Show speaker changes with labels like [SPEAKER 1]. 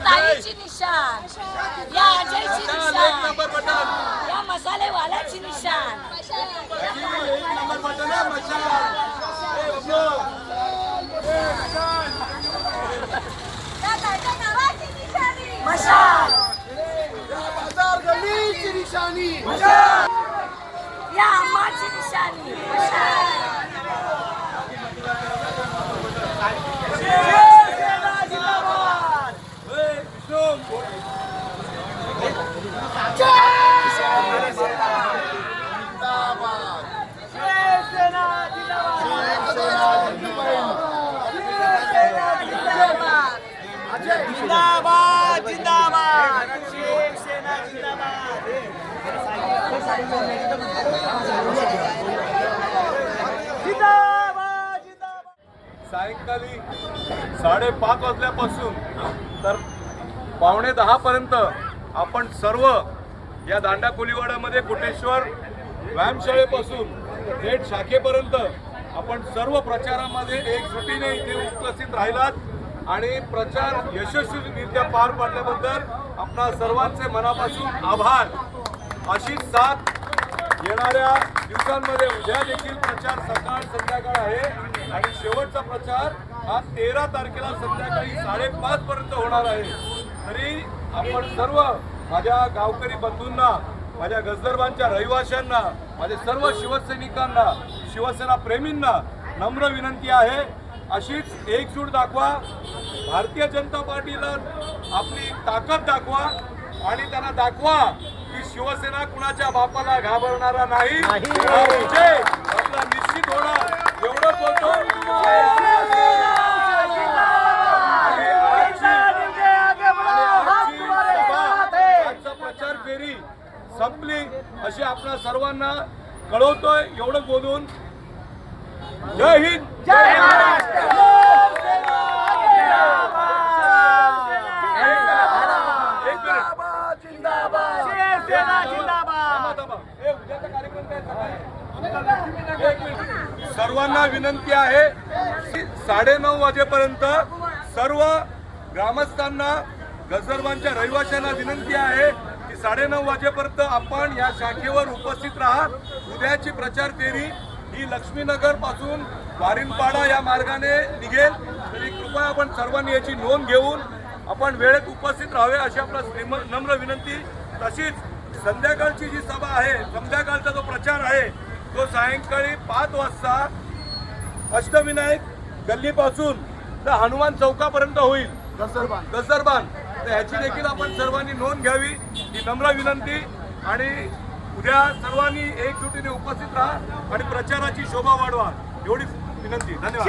[SPEAKER 1] ताईची निशान, या अजयची निशान, या मसालेवाल्याची निशान. मशाल,
[SPEAKER 2] बाजार गलीची निशाणी,
[SPEAKER 1] या अम्माची निशाणी. मशाल,
[SPEAKER 3] जिंदाबाद जिंदाबाद शिवसेना जिंदाबाद. जिंदाबाद जिंदाबाद.
[SPEAKER 4] सायंकाळी 5:30 वाजल्यापासून तर 9:45 पर्यंत आपण सर्व या दांडा कोलीवाड्यामध्ये कोटेश्वर व्यायामशाळेपासून थेट शाखेपर्यंत आपण सर्व प्रचारामध्ये एकजुटीने इथे उपस्थित राहिलात आणि प्रचार यशस्वीरित्या पार पाडल्याबद्दल आपणा सर्वांचे मनापासून आभार. अशीच साथ येणाऱ्या दिवसांमध्ये उद्या देखील प्रचार सकाळ संध्याकाळ आहे आणि शेवटचा प्रचार हा 13 तारखेला संध्याकाळी 5:30 पर्यंत होणार आहे. तरी आपण सर्व माझ्या गावकरी बंधूंना, माझ्या गजदरबानच्या रहिवाशांना, माझ्या सर्व शिवसैनिकांना, शिवसेना प्रेमींना नम्र विनंती आहे, अशीच एकजूट दाखवा. भारतीय जनता पार्टीला आपली ताकद दाखवा आणि त्यांना दाखवा की शिवसेना कुणाच्या बापाला घाबरणारा नाही. विजय आपला निश्चित होणार एवढं बोलतो. आजचा प्रचार फेरी संपली अशी आपल्या सर्वांना कळवतोय. एवढं बोलून जय हिंद, जय महाराष्ट्र. सर्वांना विनंती आहे, 9:30 वाजेपर्यंत सर्व ग्रामस्थांना, गजरबानच्या रहिवाशांना विनंती आहे की 9:30 वाजेपर्यंत आपण या शाखेवर उपस्थित राहा. उद्याची प्रचार फेरी ही लक्ष्मीनगर पासून वारिनपाडा या मार्गाने निघेल. तरी कृपया आपण सर्वांनी याची नोंद घेऊन आपण वेळेत उपस्थित राहावे अशी आपला नम्र विनंती. तशीच संध्याकाळची जी सभा आहे, संध्याकाळचा जो प्रचार आहे तो सायंकाळी 5 वाजता अष्टविनायक गल्लीपासून तर हनुमान चौकापर्यंत होईल, गजरबान. तर ह्याची देखील आपण सर्वांनी नोंद घ्यावी ही नम्र विनंती. आणि उद्या सर्वांनी एकजुटीने उपस्थित राहा आणि प्रचाराची शोभा वाढवा एवढी विनंती. धन्यवाद.